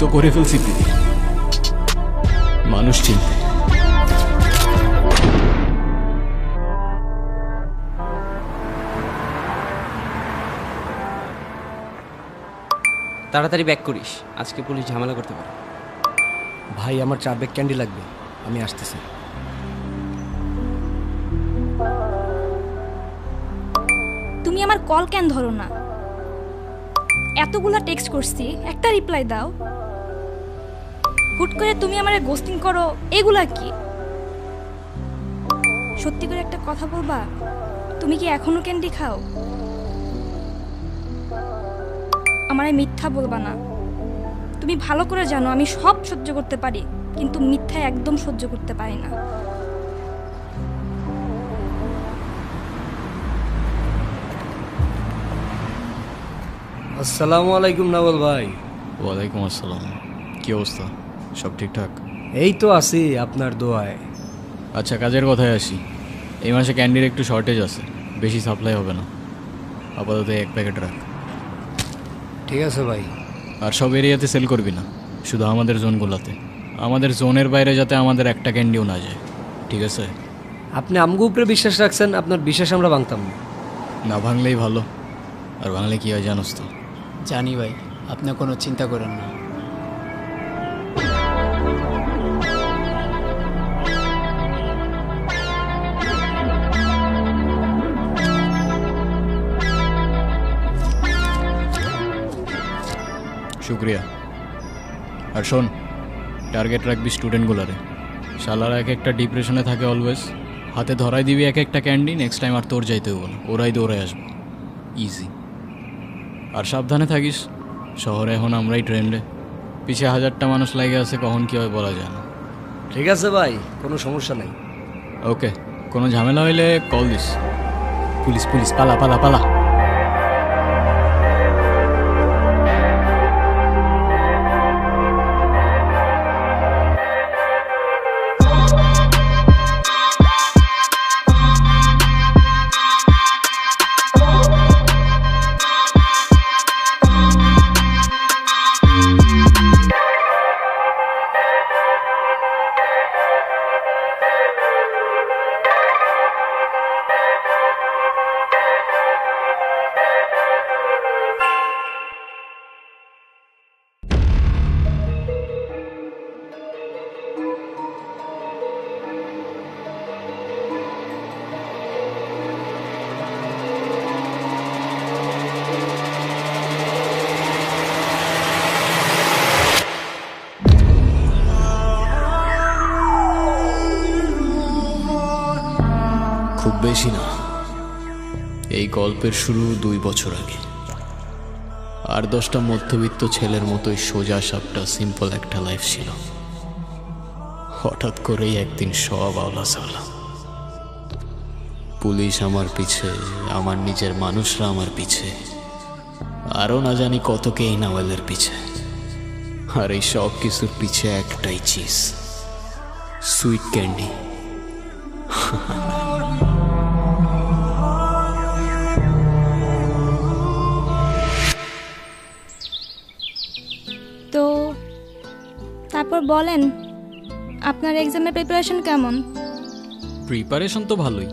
তো করে ফেলছি প্রীতি, মানুষ চিনতে। তাড়াতাড়ি ব্যাক করিস, আজকে পুলিশ ঝামেলা করতে পারে। ভাই আমার 4 ব্যাগ ক্যান্ডি লাগবে, আমি আসতেছি। তুমি আমার কল কেন ধরো না? এতগুলা টেক্সট করছি, একটা রিপ্লাই দাও। হুট করে তুমি আমারে গোস্টিং করো, এগুলা কি? সত্যি করে একটা কথা বলবা, তুমি কি এখনো ক্যান্ডি খাও? আমারে মিথ্যা বলবা না। তুমি ভালো করে জানো আমি সব সহ্য করতে পারি, কিন্তু মিথ্যা একদম সহ্য করতে পারি না। আসসালামু আলাইকুম নাওয়াল ভাই। ওয়ালাইকুম আসসালাম। কি অবস্থা? সব ঠিকঠাক? এই তো আছি আপনার দোয়ায়। আচ্ছা, কাজের কথায় আসি। এই মাসে ক্যান্ডির একটু শর্টেজ আছে, বেশি সাপ্লাই হবে না। আপাতত 1 প্যাকেট রাখ। ঠিক আছে ভাই। আর সব এরিয়াতে সেল করবি না, শুধু আমাদের জোনগুলোতে। আমাদের জোনের বাইরে যাতে আমাদের একটা ক্যান্ডিও না যায়, ঠিক আছে? আপনি আমগো উপরে বিশ্বাস রাখছেন, আপনার বিশ্বাস আমরা ভাঙতাম না। না ভাঙলেই ভালো। আর ভাঙলে কী হয় জানোস তো? জানি ভাই, আপনি কোনো চিন্তা করেন না। শুক্রিয়া। আর শোন, টার্গেট রাখবি স্টুডেন্টগুলারে। শালারা এক একটা ডিপ্রেশনে থাকে অলওয়েজ। হাতে ধরাই দিবি এক একটা ক্যান্ডি, নেক্সট টাইম আর তোর যাইতে হবো না, ওরাই দৌড়ায় আসবো। ইজি। আর সাবধানে থাকিস, শহরে এখন আমরাই ট্রেন্ডে। পিছে 1000টা মানুষ লাগে আছে, কখন কী হয় বলা যায় না। ঠিক আছে ভাই, কোনো সমস্যা নাই। ওকে, কোনো ঝামেলা হইলে কল দিস। পুলিশ পুলিশ, পালা পালা পালা। খুব বেশি না, এই গল্পের শুরু 2 বছর আগে। আর 10টা মধ্যবিত্ত ছেলের মতোই সোজা সাপটা সিম্পল একটা লাইফ ছিল। হঠাৎ করেই একদিন সব আওলা সালা। পুলিশ আমার পিছে, আমার নিজের মানুষরা আমার পিছে, আরও না জানি কত কে এই নাওয়েলের পিছে। আর এই সব কিছুর পিছে একটাই চিজ, সুইট ক্যান্ডি। তো তারপর বলেন, আপনার এক্সামের প্রিপারেশন কেমন? প্রিপারেশন তো ভালোই।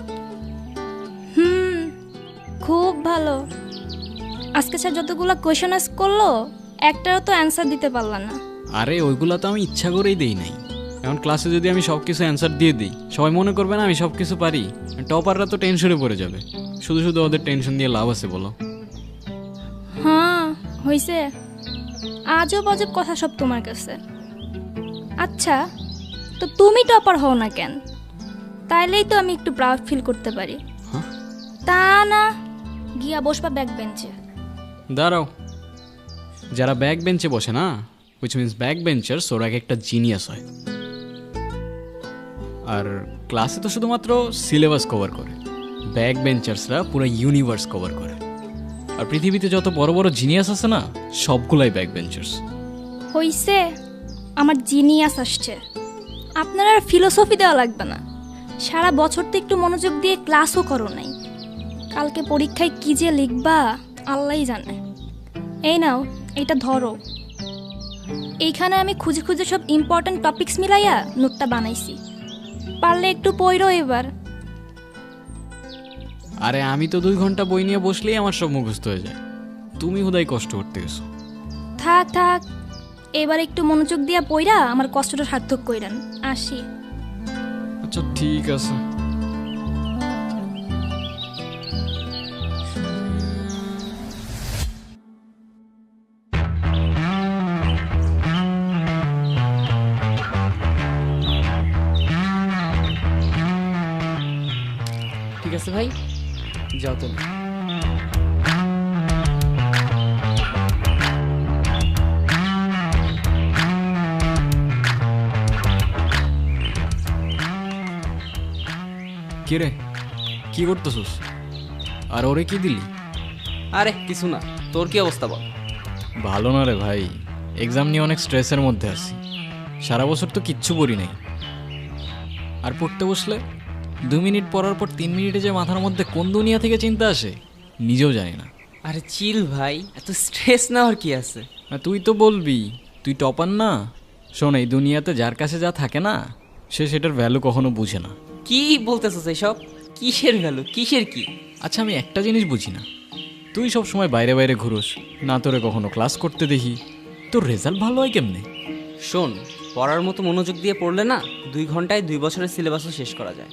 খুব ভালো। আজকে স্যার যতগুলো কোয়েশন আস করলো, একটারও তো অ্যান্সার দিতে পারলাম না। আরে ওইগুলো তো আমি ইচ্ছা করেই দেই নাই। এখন ক্লাসে যদি আমি সব কিছু অ্যান্সার দিয়ে দিই, সবাই মনে করবে না আমি সব কিছু পারি। টপাররা তো টেনশনে পড়ে যাবে। শুধু শুধু ওদের টেনশন দিয়ে লাভ আছে বলো? হ্যাঁ হয়েছে, আজব আজব কথা সব তোমার কাছে। আচ্ছা, তো তুমি টপার হও না কেন? তাইলেই তো আমি একটু প্রাউড ফিল করতে পারি। তা না, গিয়া বসবা ব্যাক বেঞ্চে। দাঁড়াও, যারা ব্যাক বেঞ্চে বসে না, হুইচ মিনস ব্যাক বেঞ্চার্স, ওরা একটা জিনিয়াস হয়। আর ক্লাসে তো শুধুমাত্র সিলেবাস কভার করে, ব্যাক বেঞ্চার্সরা পুরো ইউনিভার্স কভার করে। আর পৃথিবীতে যত বড় বড় জিনিয়াস আছে না, সবগুলাই ব্যাক বেঞ্চার্স। হইছে, আমার জিনিয়াস আসছে। আপনার আর ফিলোসফি দেওয়া লাগবে না। সারা বছর তো একটু মনোযোগ দিয়ে ক্লাসও করো নাই। কালকে পরীক্ষায় কি যে লিখবা আল্লাহই জানে। এই নাও, এটা ধরো। এইখানে আমি খুঁজে খুঁজে সব ইম্পর্টেন্ট টপিকস মিলাইয়া নোটটা বানাইছি, পারলে একটু পড়ো এবার। আরে আমি তো 2 ঘন্টা বই নিয়ে বসলেই আমার সব মুখস্থ হয়ে যায়, তুমি হুদাই কষ্ট করতে গেছো। থাক থাক, এবার একটু মনোযোগ দিয়া পড়া আমার কষ্টটা সার্থক কইরান। আসি। আচ্ছা ঠিক আছে। ঠিক আছে ভাই, যাও তুমি। কি রে, কি করতেছস? আর ওরে কি দিলি? আরে কিছু না, তোর কি অবস্থা বল? ভালো না রে ভাই, এক্সাম নিয়ে অনেক স্ট্রেসের মধ্যে আছি। সারা বছর তো কিচ্ছু পড়ি নাই, আর পড়তে বসলে 2 মিনিট পড়ার পর 3 মিনিটে যে মাথার মধ্যে কোন দুনিয়া থেকে চিন্তা আসে নিজেও জানি না। আরে চিল ভাই, এত স্ট্রেস নেওয়ার কি আছে? আর তুই তো বলবি তুই টপার না। শোন, এই দুনিয়াতে যার কাছে যা থাকে না, সে সেটার ভ্যালু কখনো বুঝে না। কি বলতেছস এইসব? কিসের ভ্যালু, কিসের কি? আচ্ছা আমি একটা জিনিস বুঝি না, তুই সব সময় বাইরে বাইরে ঘুরোস না, তোরে কখনো ক্লাস করতে দেখি, তোর রেজাল্ট ভালো হয় কেমনে? শোন, পড়ার মতো মনোযোগ দিয়ে পড়লে না 2 ঘন্টায় 2 বছরের সিলেবাসও শেষ করা যায়।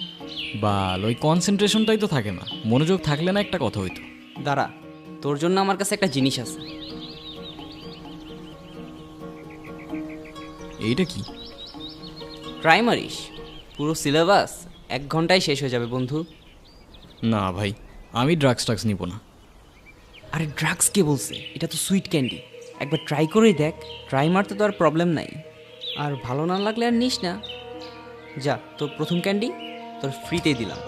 বাল, ওই কনসেন্ট্রেশনটাই তো থাকে না। মনোযোগ থাকলে না একটা কথা হইতো। দাঁড়া, তোর জন্য আমার কাছে একটা জিনিস আছে। এইটা কি? ট্রাই মারিস, পুরো সিলেবাস 1 ঘন্টায় শেষ হয়ে যাবে বন্ধু। না ভাই, আমি ড্রাগস নিব না। আরে ড্রাগস কে বলছে? এটা তো সুইট ক্যান্ডি, একবার ট্রাই করেই দেখ। ট্রাই মারতে তো আর প্রবলেম নাই, আর ভালো না লাগলে আর নিস না। যা, তোর প্রথম ক্যান্ডি তোর ফ্রিতেই দিলাম।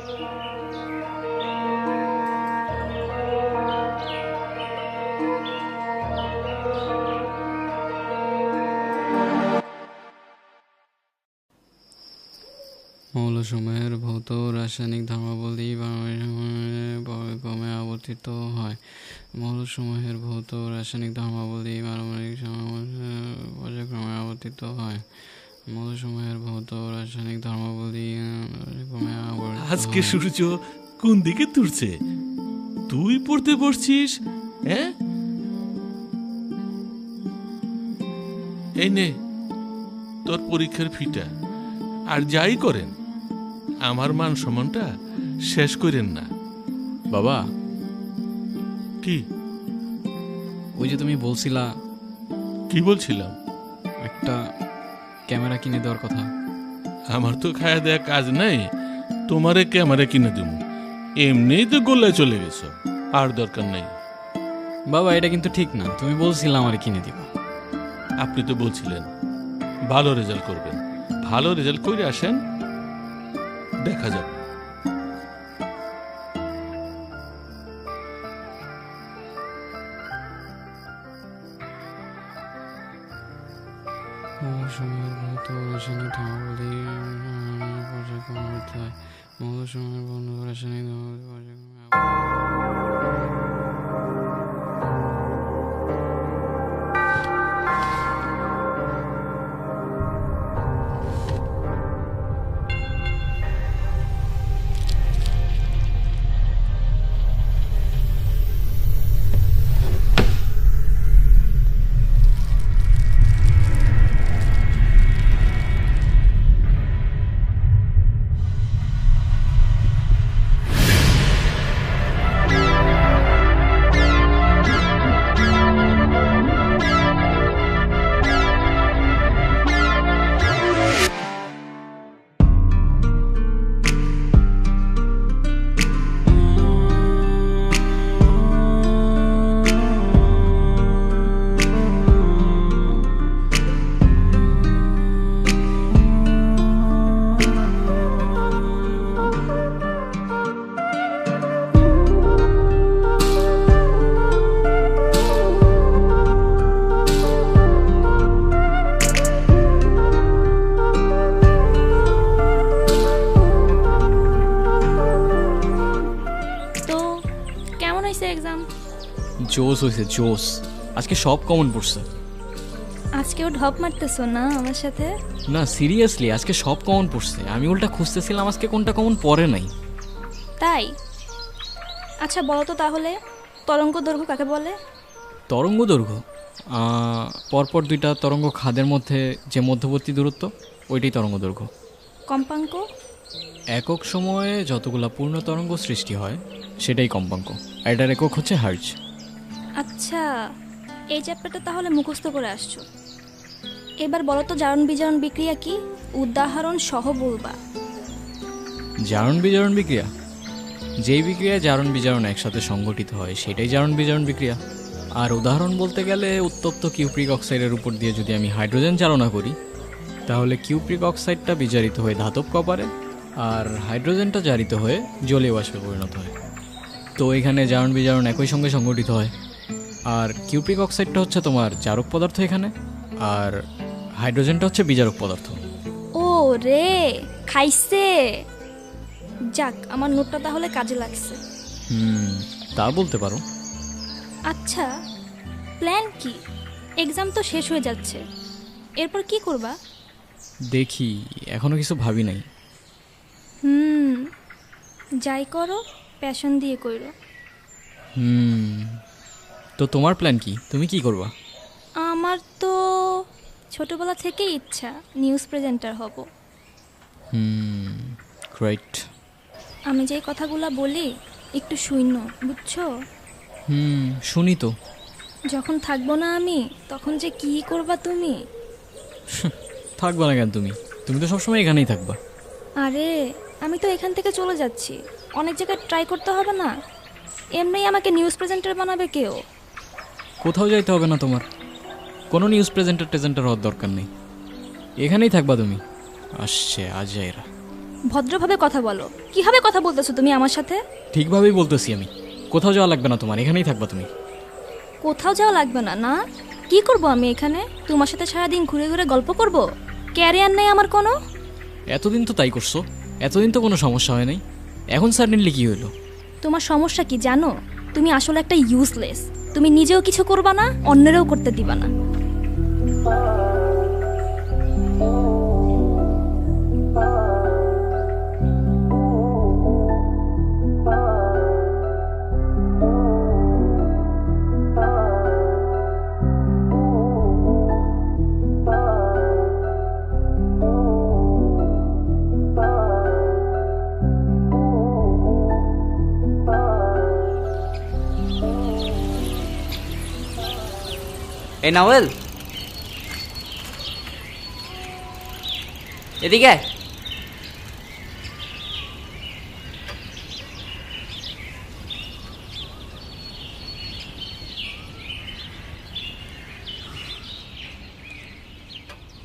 মৌলসমূহের ভৌত রাসায়নিক ধর্মাবলী পর্যায়ক্রমে আবর্তিত হয়। মৌলসমূহের ভৌত রাসায়নিক ধর্মাবলী পারমাণবিক পর্যায়ক্রমে আবর্তিত হয়। মৌলসমূহের ভৌত রাসায়নিক ধর্মাবলী পর্যায়ক্রমে আবর্তিত হয়। আজকে সূর্য কোন দিকে তুলছে? তুই পড়তে বসছিস? হ্যাঁ, এই নে তোর পরীক্ষার ফিটা। আর যাই করেন, আমার মান সম্মানটা শেষ করেন না। বাবা, কি ওই যে তুমি বলছিলা কি বলছিলাম? একটা ক্যামেরা কিনে দেওয়ার কথা। আমার তো খায়া দেয়া কাজ নাই, তোমারে ক্যামেরা কিনে দেবো? এমনিই তো গোল্লায় চলে গেছো, আর দরকার নেই। বাবা এটা কিন্তু ঠিক না, তুমি বলছিলা আমার কিনে দিবা। আপনি তো বলছিলেন ভালো রেজাল্ট করবেন। ভালো রেজাল্ট করে আসেন, দেখা যাবে। মৌলসমূহের ভৌত রাসায়নিক ধর্মাবলী পর্যায়ক্রমে আবর্তিত হয়। মৌলসমূহের ভৌত রাসায়নিক ধর্মাবলী পর্যায়ক্রমে এক্সাম? জোস হয়েছে জোস, আজকে সব কমন পড়ছে। আজকেও ঢপ মারতেছো না আমার সাথে? না সিরিয়াসলি, আজকে সব কমন পড়ছে। আমি উল্টা খুঁজতেছিলাম আজকে কোনটা কমন পড়ে নাই। তাই? আচ্ছা বলো তো তাহলে, তরঙ্গ দৈর্ঘ্য কাকে বলে? তরঙ্গ দৈর্ঘ্য পরপর দুইটা তরঙ্গ খাদের মধ্যে যে মধ্যবর্তী দূরত্ব, ওইটাই তরঙ্গ দৈর্ঘ্য। কম্পাঙ্ক? একক সময়ে যতগুলা পূর্ণ তরঙ্গ সৃষ্টি হয় সেটাই কম্পাঙ্ক। এটার একক হচ্ছে হার্জ। আচ্ছা, এই চ্যাপ্টারটা তাহলে মুখস্থ করে আসছো। এবার বলো তো জারণ বিজারণ বিক্রিয়া কি? উদাহরণ সহ বলবা। জারণ বিজারণ বিক্রিয়া, যেই বিক্রিয়ায় জারণ বিজারণ একসাথে সংঘটিত হয় সেটাই জারণ বিজারণ বিক্রিয়া। আর উদাহরণ বলতে গেলে উত্তপ্ত কিউপ্রিক অক্সাইডের উপর দিয়ে যদি আমি হাইড্রোজেন চালনা করি, তাহলে কিউপ্রিক অক্সাইডটা বিজারিত হয়ে ধাতব কপারে, আর হাইড্রোজেনটা জারিত হয়ে জলীয় বাষ্পে পরিণত হয়। তো এখানে জারণ বিজারণ একই সঙ্গে সংঘটিত হয়। আর কিউপ্রিক অক্সাইডটা হচ্ছে তোমার জারক পদার্থ এখানে, আর হাইড্রোজেনটা হচ্ছে বিজারক পদার্থ। ও রে, খাইছে। যাক, আমার নোটটা তাহলে কাজে লাগছে। তা বলতে পারো। আচ্ছা, প্ল্যান কি? এক্সাম তো শেষ হয়ে যাচ্ছে, এরপর কি করবা? দেখি, এখনো কিছু ভাবি নাই। যাই করো প্যাশন দিয়ে কইরো। তো তোমার প্ল্যান কি? তুমি কি করবা? আমার তো ছোটবেলা থেকেই ইচ্ছা নিউজ প্রেজেন্টার হব। রাইট। আমি যে কথাগুলো বলি একটু শুনো, বুঝছো? শুনি তো। যখন থাকবো না আমি, তখন যে কি করবা তুমি? থাকবা না কেন তুমি? তুমি তো সবসময় এখানেই থাকবা। আরে আমি তো এখান থেকে চলে যাচ্ছি, অনেক জায়গায় ট্রাই করতে হবে না? এমনি আমাকে নিউজ প্রেজেন্টার বানাবে কেউ? কোথাও যাইতে হবে না তোমার, কোনো নিউজ প্রেজেন্টার হওয়ার দরকার নেই। এখানেই থাকবা তুমি। আসছে আজ এরা। ভদ্রভাবে কথা বলো। কিভাবে কথা বলতেছো তুমি আমার সাথে? ঠিকভাবেই বলতেছি আমি। কোথাও যাওয়া লাগবে না তোমার, এখানেই থাকবা তুমি। কোথাও যাওয়া লাগবে না? না, কি করব আমি এখানে? তোমার সাথে সারাদিন ঘুরে ঘুরে গল্প করব? ক্যারিয়ার নেই আমার কোনো? এতদিন তো তাই করছো, এতদিন তো কোনো সমস্যা হয় নাই, এখন সাডেনলি কি হইলো? তোমার সমস্যা কি জানো? তুমি আসলে একটা ইউজলেস। তুমি নিজেও কিছু করবা না, অন্যেরও করতে দিবা না। এই নাওয়েল, এদিকে আয়।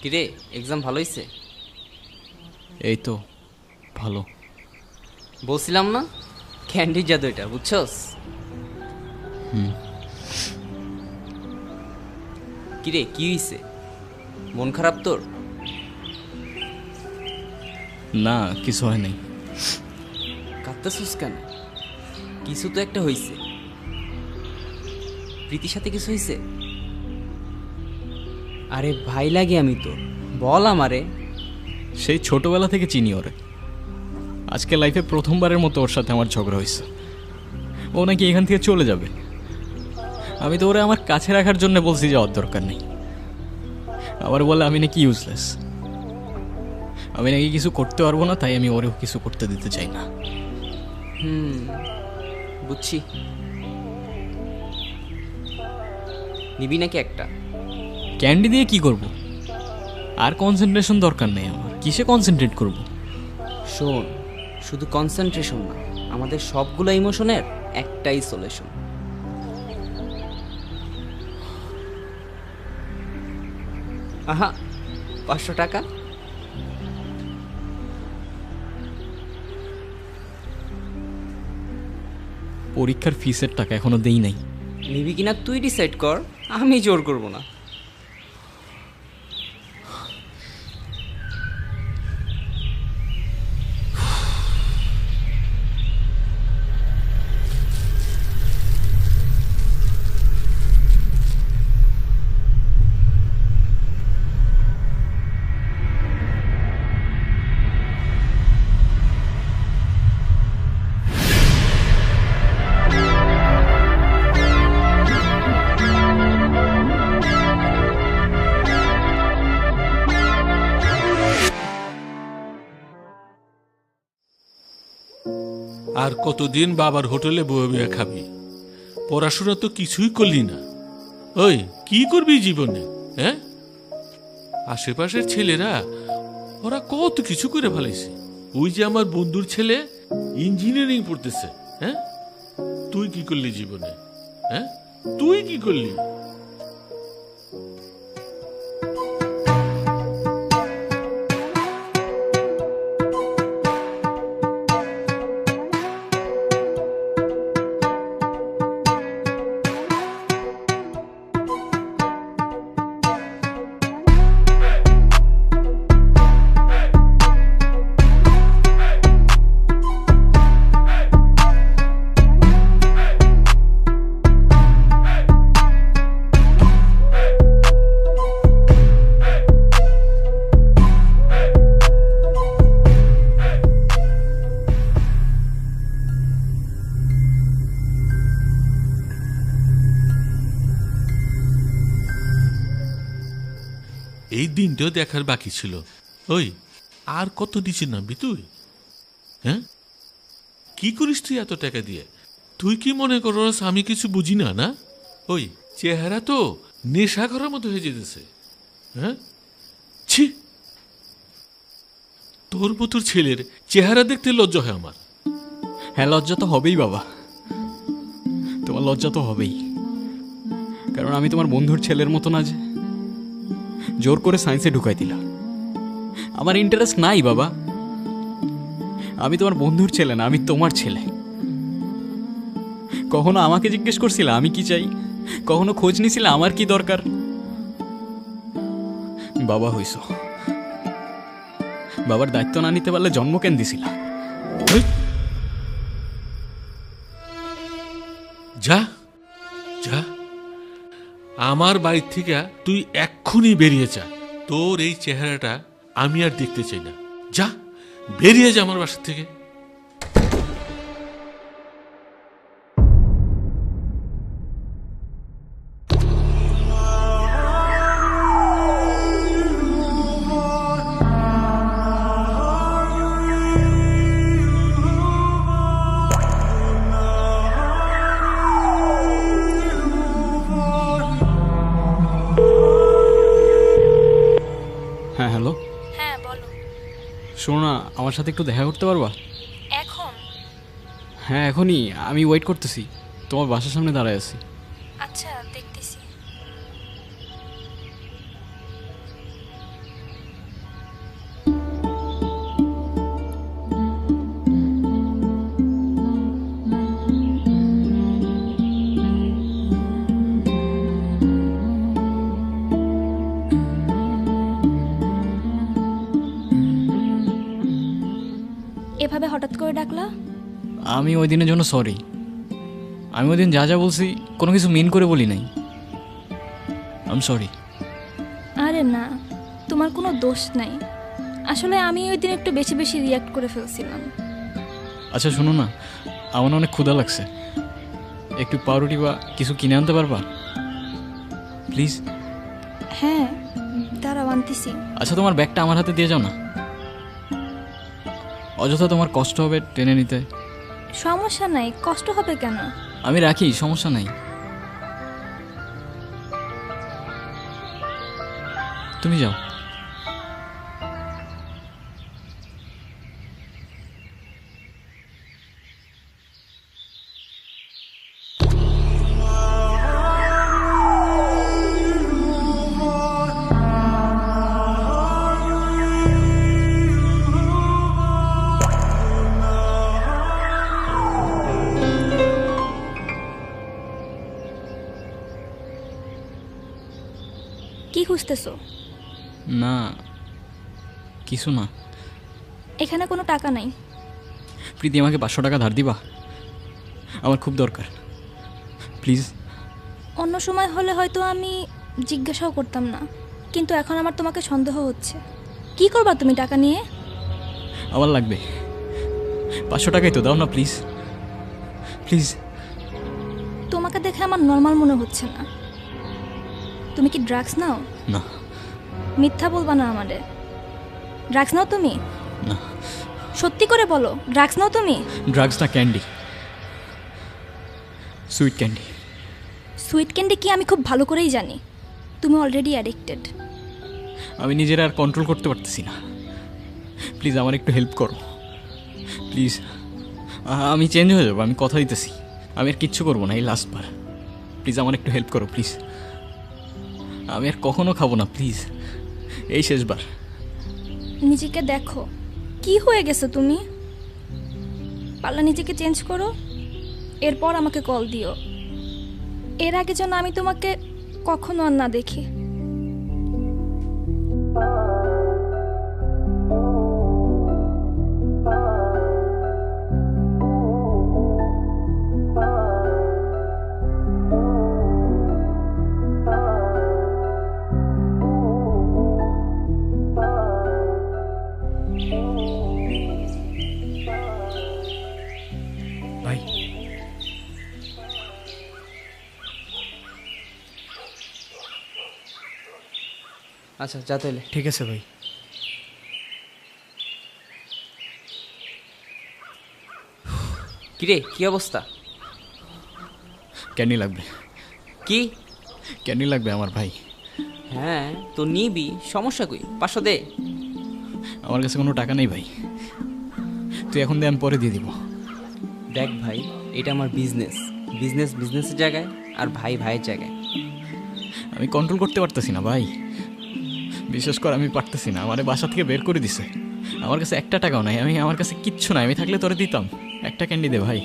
কিরে, এক্সাম ভালো হয়েছে? এই তো ভালো। বলছিলাম না, ক্যান্ডির জাদু এটা, বুঝছস? কিরে, কি হয়েছে? মন খারাপ তোর? না, কিছু হয় নাই। কাঁদতেছিস কেন? কিছু তো একটা হয়েছে। প্রীতির সাথে কিছু হয়েছে? আরে ভাই লাগে আমি তো, বল আমারে। সেই ছোটবেলা থেকে চিনি ওরে। আজকে লাইফে প্রথমবারের মতো ওর সাথে আমার ঝগড়া হয়েছে। ও নাকি এখান থেকে চলে যাবে। আমি তো ওরে আমার কাছে রাখার জন্য বলছি যাওয়ার দরকার নেই। আবার বলে আমি নাকি ইউজলেস, আমি নাকি কিছু করতে পারবো না, তাই আমি ওরেও কিছু করতে দিতে চাই না। বুঝছি। নিবি নাকি একটা? ক্যান্ডি দিয়ে কি করব? আর কনসেন্ট্রেশন দরকার নেই আমার। কিসে কনসেন্ট্রেট করব? শোন, শুধু কনসেন্ট্রেশন না, আমাদের সবগুলো ইমোশনের একটাই সলিউশন। আহা, 500 টাকা। পরীক্ষার ফিসের টাকা এখনো দেই নাই। নিবি কিনা তুই ডিসাইড কর, আমি জোর করব না। আর কতদিন বাবার হোটেলে বয়ে বয়ে খাবি? পড়াশোনা তো কিছুই করলি না। ওই কি করবি জীবনে? হ্যাঁ, আশেপাশের ছেলেরা ওরা কত কিছু করে ফেলাইছে। ওই যে আমার বন্ধুর ছেলে ইঞ্জিনিয়ারিং পড়তেছে। হ্যাঁ, তুই কি করলি জীবনে? হ্যাঁ, তুই কি করলি? এই দিনটাও দেখার বাকি ছিল। ওই আর কত নিচে নামবি তুই? হ্যাঁ, কি করিস তুই এত টাকা দিয়ে? তুই কি মনে করস আমি কিছু বুঝি না? না, ওই চেহারা তো নেশা করার মতো হয়ে যেতেছে। হ্যাঁ, ছি, তোর মতো ছেলের চেহারা দেখতে লজ্জা হয় আমার। হ্যাঁ, লজ্জা তো হবেই বাবা, তোমার লজ্জা তো হবেই, কারণ আমি তোমার বন্ধুর ছেলের মতো না যে জোর করে সায়েন্সে ঢুকাই দিলা। আমার ইন্টারেস্ট নাই বাবা, আমি তোমার বন্ধুর ছেলে না, আমি তোমার ছেলে। কখনো আমাকে জিজ্ঞেস করছিলে আমি কি চাই? কখনো খোঁজ নিছিলে আমার কি দরকার? বাবা হইছ, বাবার দায়িত্ব না নিতে পারলে জন্ম কেন দিছিলা? যা যা, আমার বাড়ি থেকে তুই এক্ষুনি বেরিয়ে যা। তোর এই চেহারাটা আমি আর দেখতে চাই না। যা, বেরিয়ে যা আমার বাসা থেকে। হ্যাঁ, হ্যালো। হ্যাঁ বলো। শোনো না, আমার সাথে একটু দেখা করতে পারবা? এখন? হ্যাঁ, এখনই। আমি ওয়েট করতেছি, তোমার বাসার সামনে দাঁড়ায় আছি। আচ্ছা, দেখতেছি। এভাবে হঠাৎ করে ডাকলা? আমি ওই দিনের জন্য সরি। আমি ওই দিন যা যা বলছি কোনো কিছু মিন করে বলি নাই। I am sorry. আরে না, তোমার কোনো দোষ নাই। আসলে আমি ওই দিন একটু বেশি বেশি রিয়াক্ট করে ফেলছিলাম। আচ্ছা শোনো না, আমার অনেক ক্ষুধা লাগছে, একটু পাউরুটি বা কিছু কিনে আনতে পারবা প্লিজ? হ্যাঁ, দাঁড়াও আনতেছি। আচ্ছা, তোমার ব্যাগটা আমার হাতে দিয়ে যাও না, অযথা তোমার কষ্ট হবে টেনে নিতে। সমস্যা নাই, কষ্ট হবে কেন? আমি রাখি, সমস্যা নাই। তুমি যাও। কি খুঁজতেছো? না, কিছু না। এখানে কোনো টাকা নাই। প্রীতি, আমাকে 500 টাকা ধার দিবা? আমার খুব দরকার, প্লিজ। অন্য সময় হলে হয়তো আমি জিজ্ঞাসাও করতাম না, কিন্তু এখন আমার তোমাকে সন্দেহ হচ্ছে। কি করবা তুমি টাকা নিয়ে? আমার লাগবে 500 টাকাই তো, দাও না প্লিজ প্লিজ। তোমাকে দেখে আমার নর্মাল মনে হচ্ছে না। তুমি কি ড্রাগস নাও? না। মিথ্যা বলবা না আমারে। ড্রাগস নাও তুমি? না। সত্যি করে বলো, ড্রাগস নাও তুমি? ড্রাগস না, candy, sweet candy. Sweet candy কি আমি খুব ভালো করেই জানি। তুমি অলরেডি অ্যাডিক্টেড। আমি নিজের আর কন্ট্রোল করতে পারতেছি না। প্লিজ আমার একটু হেল্প করো প্লিজ। আমি চেঞ্জ হয়ে যাবো, আমি কথা দিতেছি। আমি আর কিচ্ছু করবো না, এই লাস্টবার। প্লিজ আমার একটু হেল্প করো প্লিজ। আমি আর কখনো খাবো না প্লিজ, এই শেষবার। নিজেকে দেখো, কি হয়ে গেছো তুমি? পারলে নিজেকে চেঞ্জ করো, এরপর আমাকে কল দিও। এর আগে যেন আমি তোমাকে কখনো আর না দেখি। ভাই আচ্ছা যা তাহলে। ঠিক আছে ভাই। কিরে, কি অবস্থা? ক্যান্ডি লাগবে, কি? ক্যান্ডি লাগবে আমার ভাই। হ্যাঁ তো নিবি, সমস্যা কই? 500 দে। আমার কাছে কোনো টাকা নেই ভাই, তুই এখন দে, আমি পরে দিয়ে দিব। দেখ ভাই, এটা আমার বিজনেস। বিজনেসের জায়গায়, আর ভাই ভাইয়ের জায়গায়। আমি কন্ট্রোল করতে পারতেছি না ভাই, বিশেষ করে আমি পারতেছি না। আমার বাসা থেকে বের করে দিছে, আমার কাছে একটা টাকাও নাই। আমার কাছে কিচ্ছু নাই, আমি থাকলে তোরে দিতাম। একটা ক্যান্ডি দে ভাই।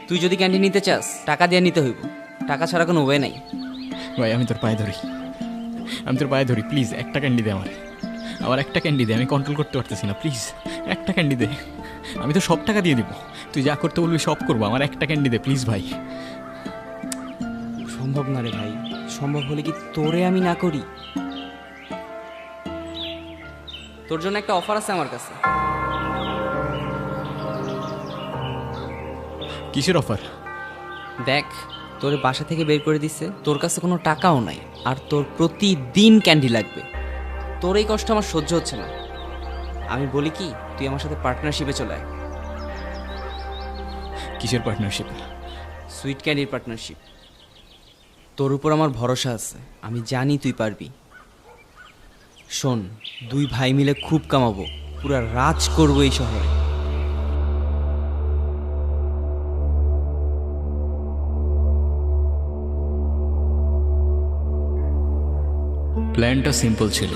তুই যদি ক্যান্টিন নিতে চাস, টাকা দিয়ে নিতে হইব। টাকা ছাড়া কোনো ওয়ে নাই। ভাই আমি তোর পায়ে ধরি, আমি তোর পায়ে ধরি, প্লিজ একটা ক্যান্ডি দে আমার একটা ক্যান্ডি দে। আমি কন্ট্রোল করতে পারতেছি না, প্লিজ একটা ক্যান্ডি দে। আমি তো সব টাকা দিয়ে দিব, তুই যা করতে বলবি সব করবো। আমার একটা ক্যান্ডি দে প্লিজ ভাই। সম্ভব না রে ভাই, সম্ভব হলে কি তোরে আমি না করি? তোর জন্য একটা অফার আছে আমার কাছে। কিসের অফার? দেখ, তোর বাসা থেকে বের করে দিচ্ছে, তোর কাছে কোনো টাকাও নাই, আর তোর প্রতিদিন ক্যান্ডি লাগবে। তোর এই কষ্ট আমার সহ্য হচ্ছে না। আমি বলি কি, তুই আমার সাথে পার্টনারশিপে চলে আয়। কিসের পার্টনারশিপ? Sweet ক্যান্ডির partnership. তোর উপর আমার ভরসা আছে, আমি জানি তুই পারবি। শোন, 2 ভাই মিলে খুব কামাবো, পুরা রাজ করবো এই শহরে। প্ল্যানটা সিম্পল ছিল,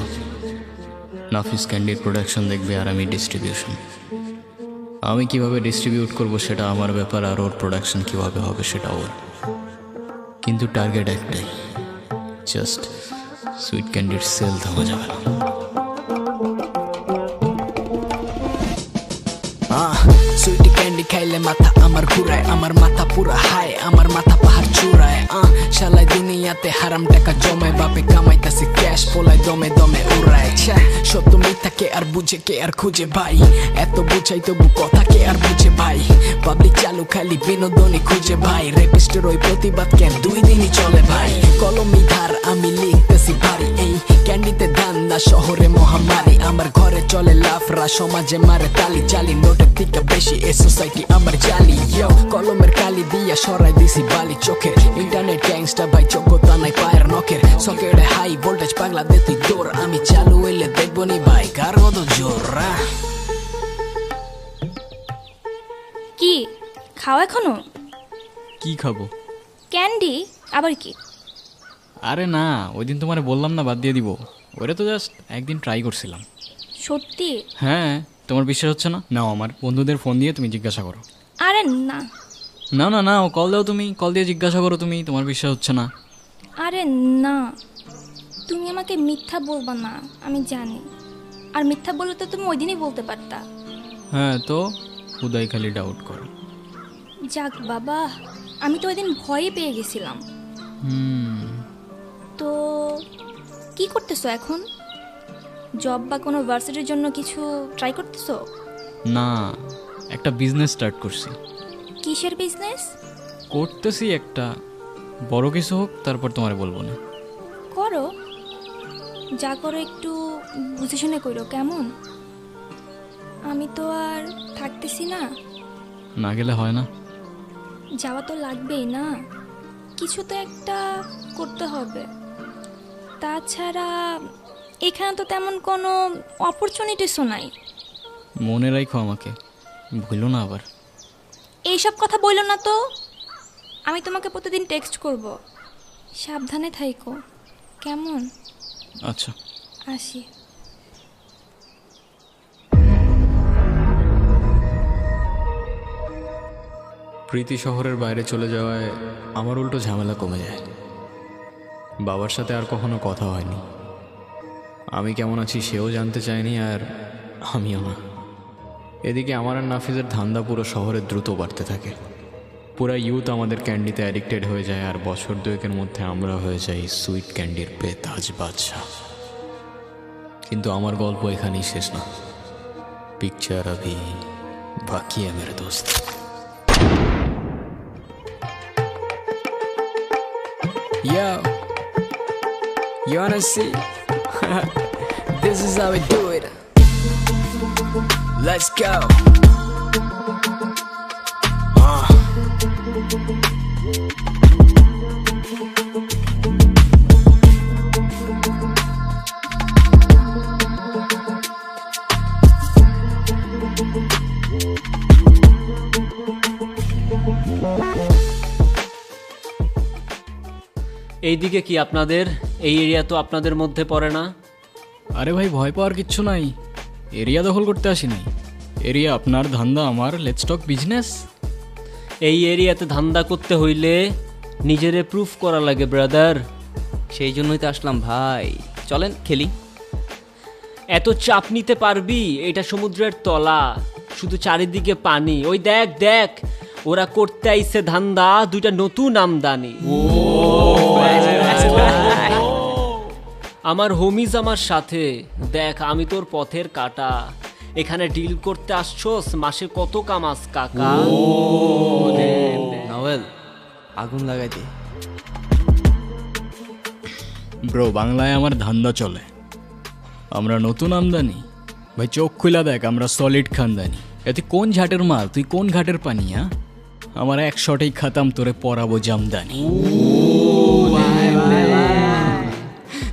নাফিস ক্যান্ডির প্রোডাকশন দেখবে আর আমি ডিস্ট্রিবিউশন। আমি কিভাবে ডিস্ট্রিবিউট করব সেটা আমার ব্যাপার, আর ওর প্রোডাকশন কিভাবে হবে সেটা ওর। কিন্তু টার্গেট একটাই, জাস্ট সুইট ক্যান্ডির সেল থামা যাবে না। সুইট ক্যান্ডি খাইলে মাথা আমার ঘুরায়, আমার মাথা পুরা হায়, আমার মাথা পাহাড় চূড়ায়। শালাই দুনিয়াতে হারাম টাকা জমায়, বাপে কামাইতাছে ক্যাশ, পোলায় দমে দমে উড়ায়। সত্য মিথ্যা কে আর বুঝে, কে আর খুঁজে ভাই? এত বুঝাই তবু কথা কে আর বুঝে ভাই? পাবলিক চালু খালি বিনোদনই খুঁজে ভাই, রেপিস্টের ওই প্রতিবাদ কেন 2 দিনই চলে ভাই? কলমি ধার আমি লিখতেছি ভারী, এই ক্যান্ডিতে ধান্দা শহরে মহামারী। আমার ঘরে চলে লাফরা, সমাজে মারে তালি চালি, নোটের থেকে বেশি এ সোসাইটি আমার জালি। কলমের কালি দিয়া সরাই দিছি বালি চোখের, ইন্টারনেট গ্যাংস্টার ভাই চোখতা নাই পায়ের নখের। সকেটে হাই ভোল্টেজ পাগলা দে তুই দৌড়, আমি চালু হইলে দেখবো নি ভাই কার কত জোর। কি খাও এখনো? কি খাবো? ক্যান্ডি? আবার কি? আরে না, ওই দিন তোমারে বললাম না বাদ দিয়ে দিব, ওটা তো জাস্ট একদিন ট্রাই করছিলাম। সত্যি? হ্যাঁ, তোমার বিশ্বাস হচ্ছে না? নাও আমার বন্ধুদের ফোন দিয়ে তুমি জিজ্ঞাসা করো। আরে না না না না, কল দাও, তুমি কল দিয়ে জিজ্ঞাসা করো। তুমি, তোমার বিশ্বাস হচ্ছে না? আরে না, তুমি আমাকে মিথ্যা বলবা না, আমি জানি। আর মিথ্যা বললে তো তুমি ওই দিনই বলতে পারতা। হ্যাঁ তো খুদাই খালি ডাউট করো। যাক বাবা, আমি তো ওই দিন ভয়ে পেয়ে গেছিলাম। তো কি করতেছো এখন? জব বা কোনো ভার্সিটির জন্য কিছু ট্রাই করতেছো? না, একটা বিজনেস স্টার্ট করছি। কিসের বিজনেস? করতেছি একটা, বড় কিছু হোক তারপর তোমারে বলবো না। করো, যা করো একটু বুঝে শুনে করো, কেমন? আমি তো আর থাকতেছি না, না গেলে হয় না। যাওয়া তো লাগবেই না, কিছু তো একটা করতে হবে। তাছাড়া এখানে তো তেমন কোনো অপরচুনিটিসও নাই। মনে রাখো আমাকে, ভুলো না আবার। এইসব কথা বললো না তো, আমি তোমাকে প্রতিদিন টেক্সট করব। সাবধানে থাইকো, কেমন? আচ্ছা। আসি। প্রীতি শহরের বাইরে চলে যাওয়ায় আমার উল্টো ঝামেলা কমে যায়। বাবার সাথে আর কখনো কথা হয়নি। আমি কেমন আছি সেও জানতে চায়নি, আর আমিও না। এদিকে আমার আর নাফিজের ধান্দা পুরো শহরে দ্রুত বাড়তে থাকে। পুরা ইউথ আমাদের ক্যান্ডিতে অ্যাডিক্টেড হয়ে যায়, আর বছর দুয়েকের মধ্যে আমরা হয়ে যাই সুইট ক্যান্ডির বেতাজ বাদশা। কিন্তু আমার গল্প এখানেই শেষ না। পিকচার अभी বাকি है मेरे दोस्त। Yo, you wanna see? This is how we do it. Let's go. এইদিকে কি আপনাদের? এই এরিয়া তো আপনাদের মধ্যে পড়ে না। আরে ভাই, ভয় পাওয়ার কিচ্ছু নাই। এরিয়া দখল করতে আসি নাই। এরিয়া আপনার, ধান্দা আমার। Let's talk business. এই এরিয়াতে ধান্দা করতে হইলে নিজেরে প্রুফ করা লাগে ব্রাদার। সেই জন্যই তো আসলাম ভাই, চলেন খেলি। এত চাপ নিতে পারবি? এটা সমুদ্রের তলা, শুধু চারিদিকে পানি। ওই দেখ দেখ, ওরা করতে আইছে ধান্দা, দুইটা নতুন আমদানি। আমার হোমিজ আমার সাথে। দেখ, আমি তোর পথের কাটা। এখানে ডিল করতে আসছোস, মাসে কত কামাস কাকা? নভেল আগুন লাগাই দে। ব্রো, বাংলায় আমার ধান্দা চলে। আমরা নতুন আমদানি। ভাই চোখ খুলা দেখ, আমরা সলিড খানদানি। এতে কোন ঝাটের মাল, তুই কোন ঘাটের পানি? আমার এক শটেই খাতাম, তোরে পরাবো জামদানি।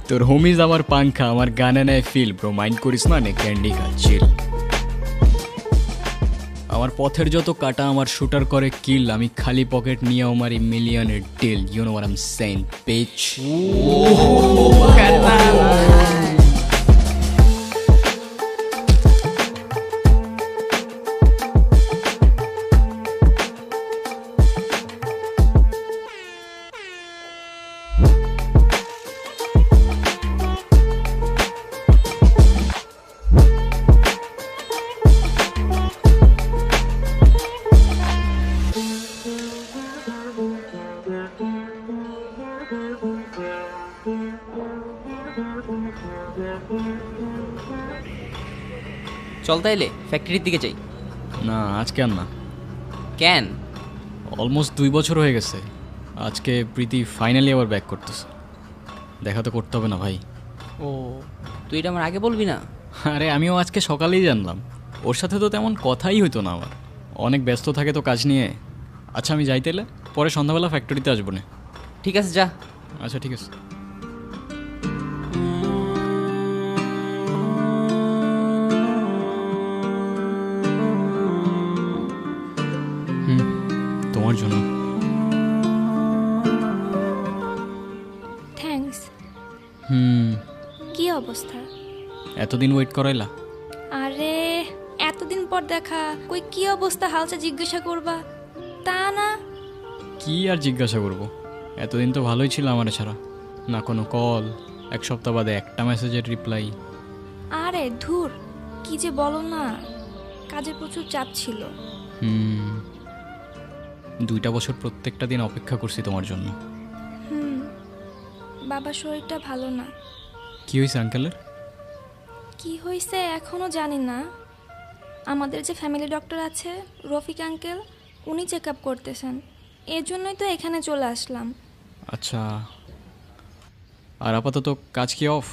তোর হোমিজ আমার পাংখা, আমার গানে নেয় ফিল। ব্রো মাইন্ড করিস না, নে ক্যান্ডি খা, চিল। আমার পথের যত কাটা আমার শুটার করে কিল। আমি খালি পকেট নিয়ে মারি মিলিয়নের deal. You know what I am saying, pitch. চল তাইলে ফ্যাক্টরির দিকে যাই। না, আজকে আর না। কেন? অলমোস্ট 2 বছর হয়ে গেছে। আজকে প্রীতি ফাইনালি আবার ব্যাক করতেছে। দেখা তো করতে হবে না ভাই? ও, তুই এটা আমার আগে বলবি না? আরে আমিও আজকে সকালেই জানলাম। ওর সাথে তো তেমন কথাই হইতো না আমার। অনেক ব্যস্ত থাকে তো কাজ নিয়ে। আচ্ছা, আমি যাই তাইলে, পরে সন্ধ্যাবেলা ফ্যাক্টরিতে আসবো না? ঠিক আছে, যা। আচ্ছা, ঠিক আছে। তোমার জন্য। থ্যাঙ্কস। কি অবস্থা? এতদিন ওয়েট করাইলা? আরে এতদিন পর দেখা, কই কি অবস্থা হালচাল জিজ্ঞাসা করবা? তা না। কি আর জিজ্ঞাসা করব? এতদিন তো ভালোই ছিল আমার ছাড়া। না কোনো কল, এক সপ্তাহ বাদে একটা মেসেজের রিপ্লাই। আরে ধুর, কি যে বলো না, কাজের প্রচুর চাপ ছিল। 2টা বছর প্রত্যেকটা দিন অপেক্ষা করছি তোমার জন্য। বাবার শরীরটা ভালো না। কি হয়েছে আঙ্কেলের? কি হয়েছে এখনো জানি না। আমাদের যে ফ্যামিলি ডক্টর আছে রফিক আঙ্কেল, উনি চেক আপ করতেছেন। এর জন্যই তো এখানে চলে আসলাম। আচ্ছা, আর আপাতত কাজ কি অফ?